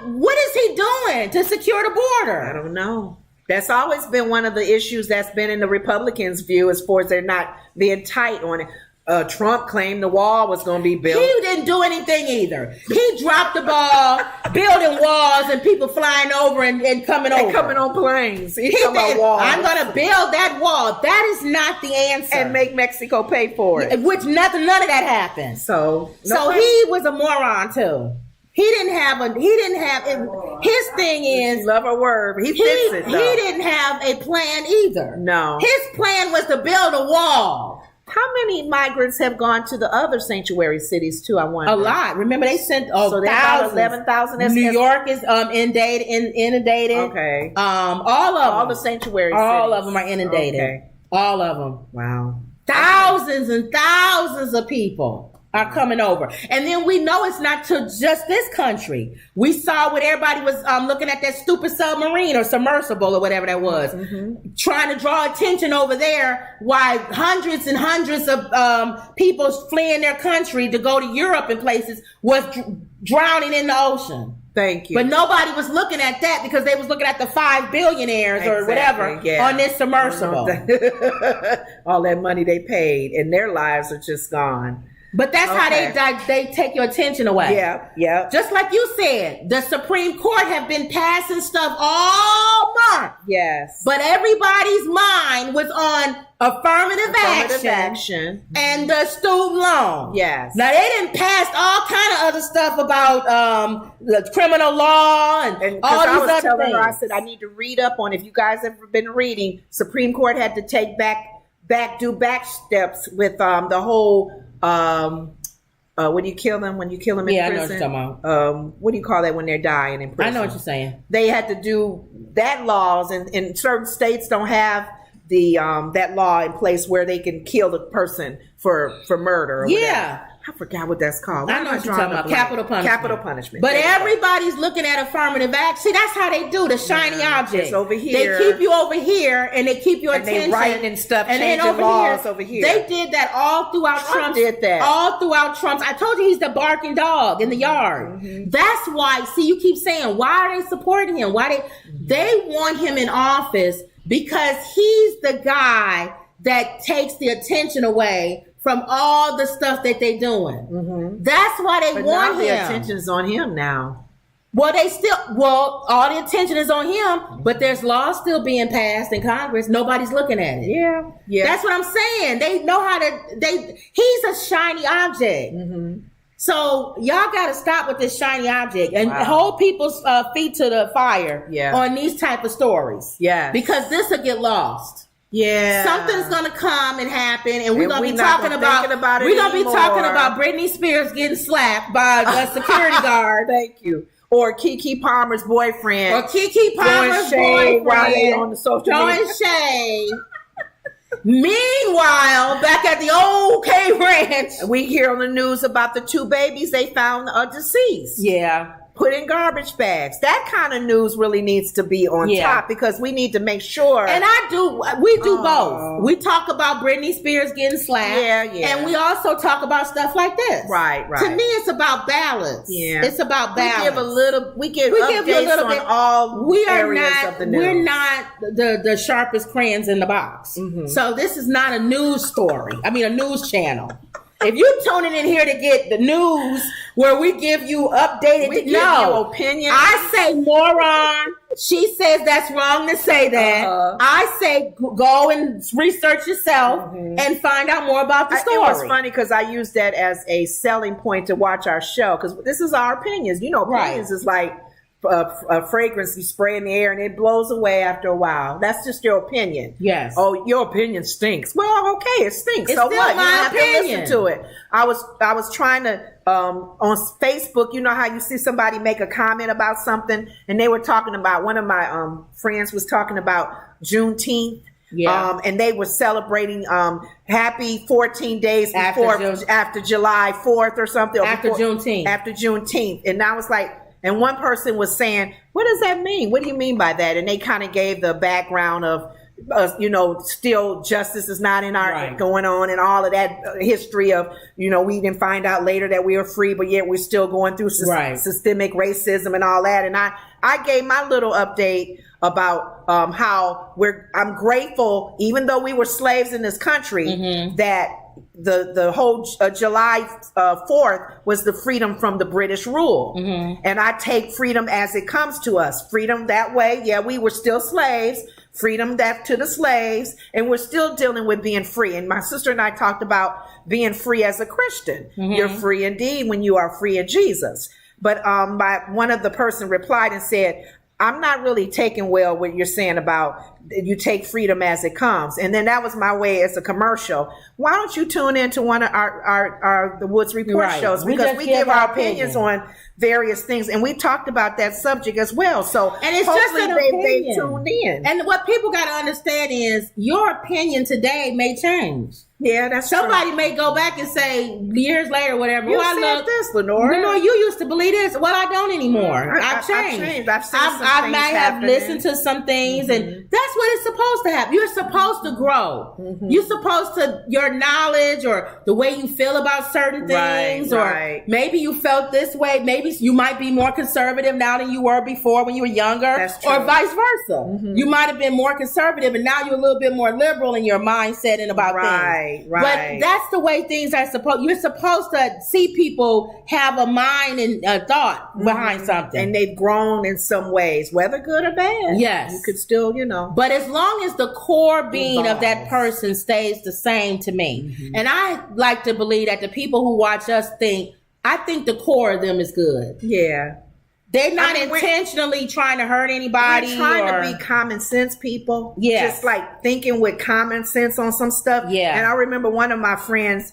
what is he doing to secure the border? I don't know. That's always been one of the issues that's been in the Republicans' view as far as they're not being tight on it. Trump claimed the wall was going to be built. He didn't do anything either. He dropped the ball, building walls and people flying over and coming over. And coming on planes. He said, I'm going to build that wall. That is not the answer. And make Mexico pay for it. Which none of that happened. So he was a moron too. He didn't have his thing is love a word. He fits it though. He didn't have a plan either. No. His plan was to build a wall. How many migrants have gone to the other sanctuary cities too? I wonder. A lot. Remember, they sent so thousands. 11,000. New York is inundated. Okay. All the sanctuary all cities. of them are inundated. Okay. All of them. Wow. Thousands and thousands of people are coming over. And then we know it's not to just this country. We saw what everybody was looking at, that stupid submarine or submersible or whatever that was, trying to draw attention over there, why hundreds and hundreds of people fleeing their country to go to Europe and places was drowning in the ocetion. Thank you. But nobody was looking at that because they was looking at the 5 billionaires or whatever on this submersible. All that money they paid and their lives are just gone. But that's how they take your attention away. Yeah. Just like you said, the Supreme Court have been passing stuff all month. Yes. But everybody's mind was on affirmative action and the student loan. Yes. Now they didn't pass all kind of other stuff about the criminal law and all these other things. Her, I said I need to read up on. If you guys have been reading, Supreme Court had to take back steps with the whole. When you kill them in prison. I know what you're talking about. What do you call that when they're dying in prison? I know what you're saying. They had to do that laws, and certain states don't have the that law in place where they can kill the person for murder. Or whatever. I forgot what that's called. I know what you're talking about. Capital punishment. Capital punishment. But everybody's looking at affirmative action. See, that's how they do the shiny object. It's over here. They keep you over here and they keep your attention. They write and stuff, and then over here. They did that all throughout Trump. Did that. All throughout Trump's. I told you he's the barking dog in the yard. That's why, see, you keep saying, why are they supporting him? They want him in office because he's the guy that takes the attention away from all the stuff that they doing. That's why they But want now him. the attention is on him now. Well, all the attention is on him, but there's laws still being passed in Congress. Nobody's looking at it. Yeah. That's what I'm saying. They know how to, he's a shiny object. So y'all got to stop with this shiny object and hold people's feet to the fire on these type of stories. Yeah. Because this will get lost. Yeah. Something's gonna come and happen, and we're gonna be not talking gonna about think about it we're gonna be anymore. talking about Britney Spears getting slapped by a security guard. Thank you. Or Keke Palmer's boyfriend. Or Keke Palmer's shade while they boyfriend on the social throwing media. shade. Meanwhile, back at the old K Ranch, We hear on the news about the 2 babies they found deceased. yeah, Put in garbage bags. That kind of news really needs to be on top because we need to make sure. and we do both. We talk about Britney Spears getting slapped, Yeah. and we also talk about stuff like this. Right. To me, it's about balance. Yeah. It's about balance. We give you updates a little on bit. all We are areas not. of the news. We're not the sharpest crayons in the box. So this is not a news story. I mean, a news channel. If you tuning in here to get the news, where we give you updated, We give you opinion. I say moron. She says that's wrong to say that. I say go and research yourself and find out more about the story. It was funny because I used that as a selling point to watch our show because this is our opinions. You know, opinions is like a fragrance you spray in the air and it blows away after a while. That's just your opinion. Yes. Oh, your opinion stinks. Well, okay, it stinks. It's So still what? You my don't have to opinion. listen to it. I was trying to on Facebook. You know how you see somebody make a comment about something, and they were talking about one of my friends was talking about Juneteenth. Yeah. And they were celebrating happy 14 days after July 4th or something. After Juneteenth. After Juneteenth. And I was like, and one person was saying, what does that mean? What do you mean by that? And they kind of gave the background of, still justice is not in our going on and all of that history of, we didn't find out later that we were free, but yet we're still going through systemic racism and all that. And I gave my little update about how I'm grateful, even though we were slaves in this country, that the whole July 4th was the freedom from the British rule. And I take freedom as it comes to us. Freedom that way. Yeah, we were still slaves. Freedom that to the slaves. And we're still dealing with being free. And my sister and I talked about being free as a Christian. You're free indeed when you are free in Jesus. But one of the person replied and said, I'm not really taking well what you're saying about you take freedom as it comes. And then that was my way as a commercial. Why don't you tune into one of our the Woods Report shows? Because we give our opinions on various things. And we talked about that subject as well. So and it's just an opinion. They tuned in. And what people got to understand is your opinion today may change. Yeah, that's somebody true. may go back and say years later, whatever. You said this, Lenore. Lenore, you used to believe this. Well, I don't anymore. I've changed. I might have listened to some things, and that's what it's supposed to happen. You're supposed to grow. You're supposed to your knowledge or the way you feel about certain things, or maybe you felt this way. Maybe you might be more conservative now than you were before when you were younger, or vice versa. You might have been more conservative, and now you're a little bit more liberal in your mindset and about things. But that's the way things are supposed. You're supposed to see people have a mind and a thought behind something, and they've grown in some ways, whether good or bad. Yes, you could still, But as long as the core being of that person stays the same to me, and I like to believe that the people who watch us I think the core of them is good. Yeah. They're not intentionally trying to hurt anybody. We're trying to be common sense people. Yeah. Just like thinking with common sense on some stuff. Yeah. And I remember one of my friends,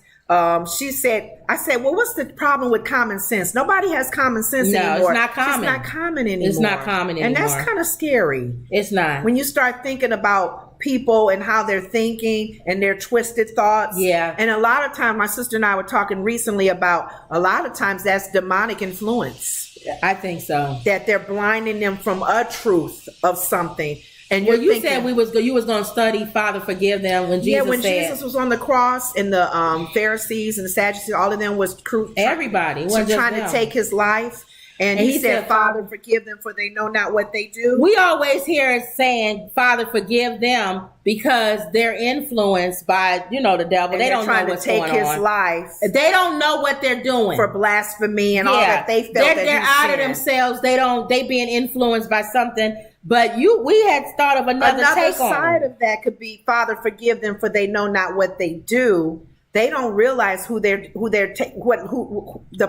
she said, well, what's the problem with common sense? Nobody has common sense anymore. No, it's not common. It's not common anymore. It's not common anymore. And that's kind of scary. It's not. When you start thinking about people and how they're thinking and their twisted thoughts. Yeah. And a lot of times, my sister and I were talking recently about a lot of times that's demonic influence. I think so. That they're blinding them from a truth of something. And you said you was going to study Father forgive them when Jesus Jesus was on the cross and the Pharisees and the Sadducees, all of them was everybody trying to take his life. And he said, Father, forgive them for they know not what they do. We always hear it saying, Father, forgive them because they're influenced by, the devil. And they don't know what's going on. Trying to take his life. They don't know what they're doing. For blasphemy and all that. They felt they're out of themselves. They being influenced by something. But we had thought of another take on side of that could be, Father, forgive them for they know not what they do. They don't realize who the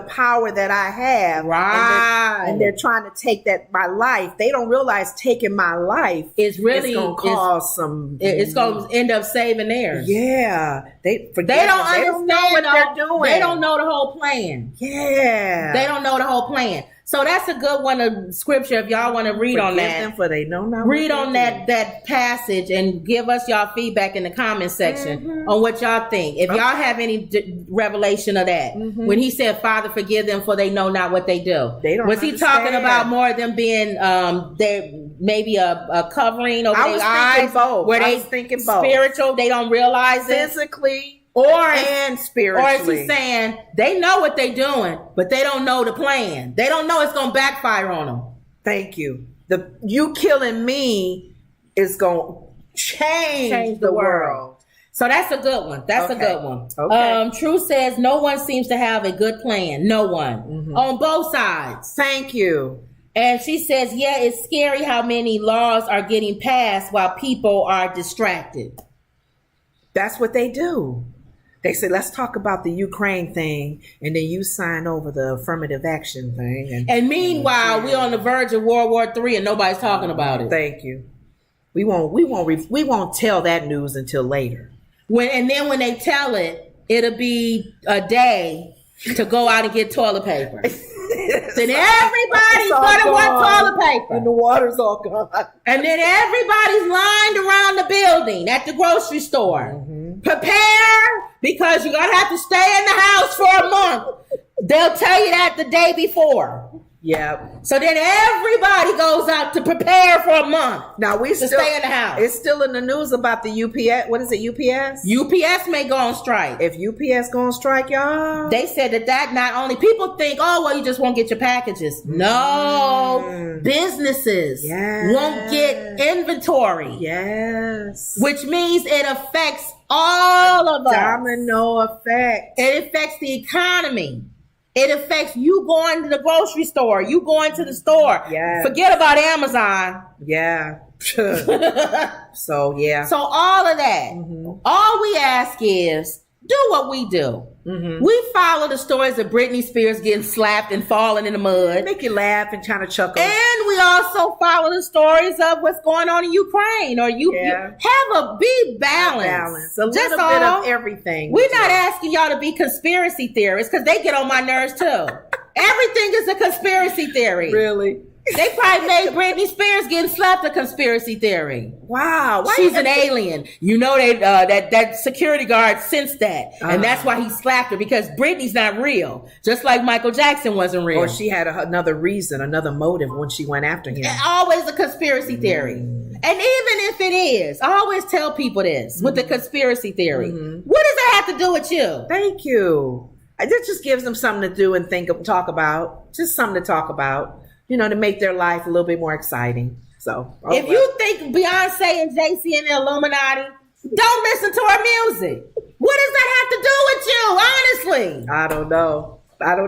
power that I have, right? And they're trying to take my life. They don't realize taking my life is really going to cause some. It's going to end up saving theirs. Yeah, they don't understand what they're doing. They don't know the whole plan. Yeah, they don't know the whole plan. So that's a good one of scripture if y'all want to read on that. Them for they know not read on that passage and give us y'all feedback in the comment section on what y'all think. If y'all have any revelation of that, when he said, "Father, forgive them for they know not what they do," was he talking about more of them being maybe a covering over their eyes, where they thinking spiritual? They don't realize it physically. And spiritually. Or is he saying they know what they're doing, but they don't know the plan? They don't know it's going to backfire on them. Thank you. You killing me is going to change the world. So that's a good one. That's a good one. Okay. Truth says no one seems to have a good plan. No one. On both sides. Thank you. And she says, yeah, it's scary how many laws are getting passed while people are distracted. That's what they do. They say, let's talk about the Ukraine thing, and then you sign over the affirmative action thing. And meanwhile, we're on the verge of World War III, and nobody's talking about it. Thank you. We won't tell that news until later. When they tell it, it'll be a day to go out and get toilet paper. Then everybody's gonna want toilet paper, and the water's all gone. And then everybody's lined around the building at the grocery store. Prepare, because you're gonna have to stay in the house for a month. They'll tell you that the day before. Yeah. So then everybody goes out to prepare for a month. Now stay in the house. It's still in the news about the UPS. What is it? UPS? UPS may go on strike. If UPS go on strike, y'all. They said that not only people think, oh well, you just won't get your packages. No, businesses won't get inventory. Yes. Which means it affects all of us. Domino effect. It affects the economy. It affects you going to the grocery store, you going to the store. Yeah. Forget about Amazon. Yeah. So, yeah. So all of that. All we ask is do what we do. We follow the stories of Britney Spears getting slapped and falling in the mud. Make you laugh and kind of chuckle. And we also follow the stories of what's going on in Ukraine. Or you have be balanced. A little bit of everything. We're not asking y'all to be conspiracy theorists because they get on my nerves too. Everything is a conspiracy theory. Really? They probably made Britney Spears getting slapped a conspiracy theory. Wow. She's an alien. They that security guard sensed that. And that's why he slapped her, because Britney's not real. Just like Michael Jackson wasn't real. Or she had another reason, another motive when she went after him. Always a conspiracy theory. And even if it is, I always tell people this with the conspiracy theory. What does that have to do with you? Thank you. It just gives them something to do and talk about. Just something to talk about. To make their life a little bit more exciting. So, if you think Beyonce and Jay-Z and the Illuminati, don't listen to her music. What does that have to do with you, honestly? I don't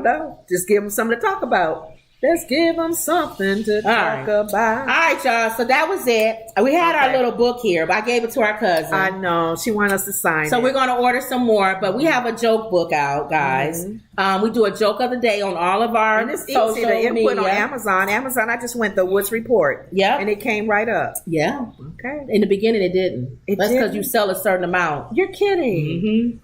know. Just give them something to talk about. Let's give them something to talk about. All right, y'all. So that was it. We had our little book here, but I gave it to our cousin. I know. She wanted us to sign it. So we're going to order some more, but we have a joke book out, guys. We do a joke of the day on all of our and it's social easy to input media. on Amazon. I just went the Woods Report. Yeah. And it came right up. Yeah. Okay. In the beginning, it didn't. That's because you sell a certain amount. You're kidding.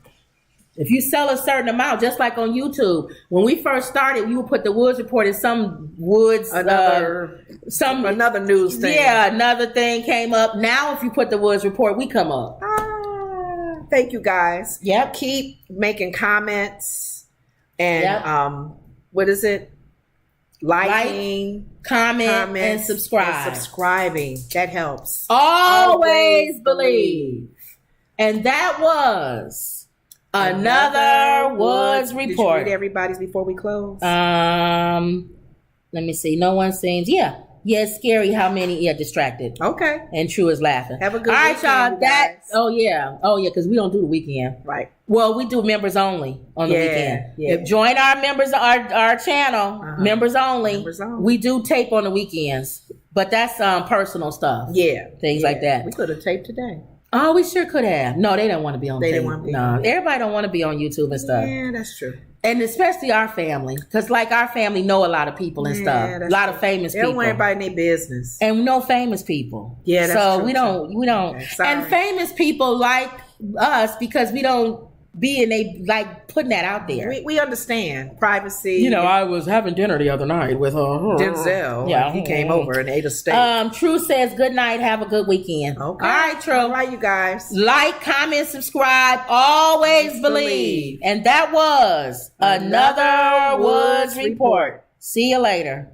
If you sell a certain amount, just like on YouTube, when we first started, you would put the Woods Report in some Woods, another news thing. Yeah, another thing came up. Now, if you put the Woods Report, we come up. Thank you, guys. Yep. Keep making comments and what is it? Liking, comment, and subscribe. And subscribing. That helps. Always believe. And that was another Woods Report. Did you read everybody's before we close? Let me see. No one seems. Yeah, it's scary how many. Yeah, distracted. Okay. And True is laughing. Have a good All right, weekend, y'all. you guys. Oh yeah, because we don't do the weekend. Right. Well, we do members only on the weekend. Yeah. Join our members, our channel, members only. Members only. We do tape on the weekends, but that's personal stuff. Yeah. Things like that. We could have taped today. Oh, we sure could have. No, they don't want to be on. They tape. didn't want to be. No, everybody don't want to be on YouTube and stuff. Yeah, that's true. And especially our family, because like our family know a lot of people and stuff. A lot of famous they people. don't want everybody in their business. And we know famous people. Yeah, that's so true, we don't. Okay, and famous people like us because we don't be in a like putting that out there. We understand privacy. I was having dinner the other night with Denzel. Yeah, he came over and ate a steak. True says good night. Have a good weekend. Okay. All right, True. All right, you guys. Like, comment, subscribe. Always believe. And that was another Woods Report. See you later.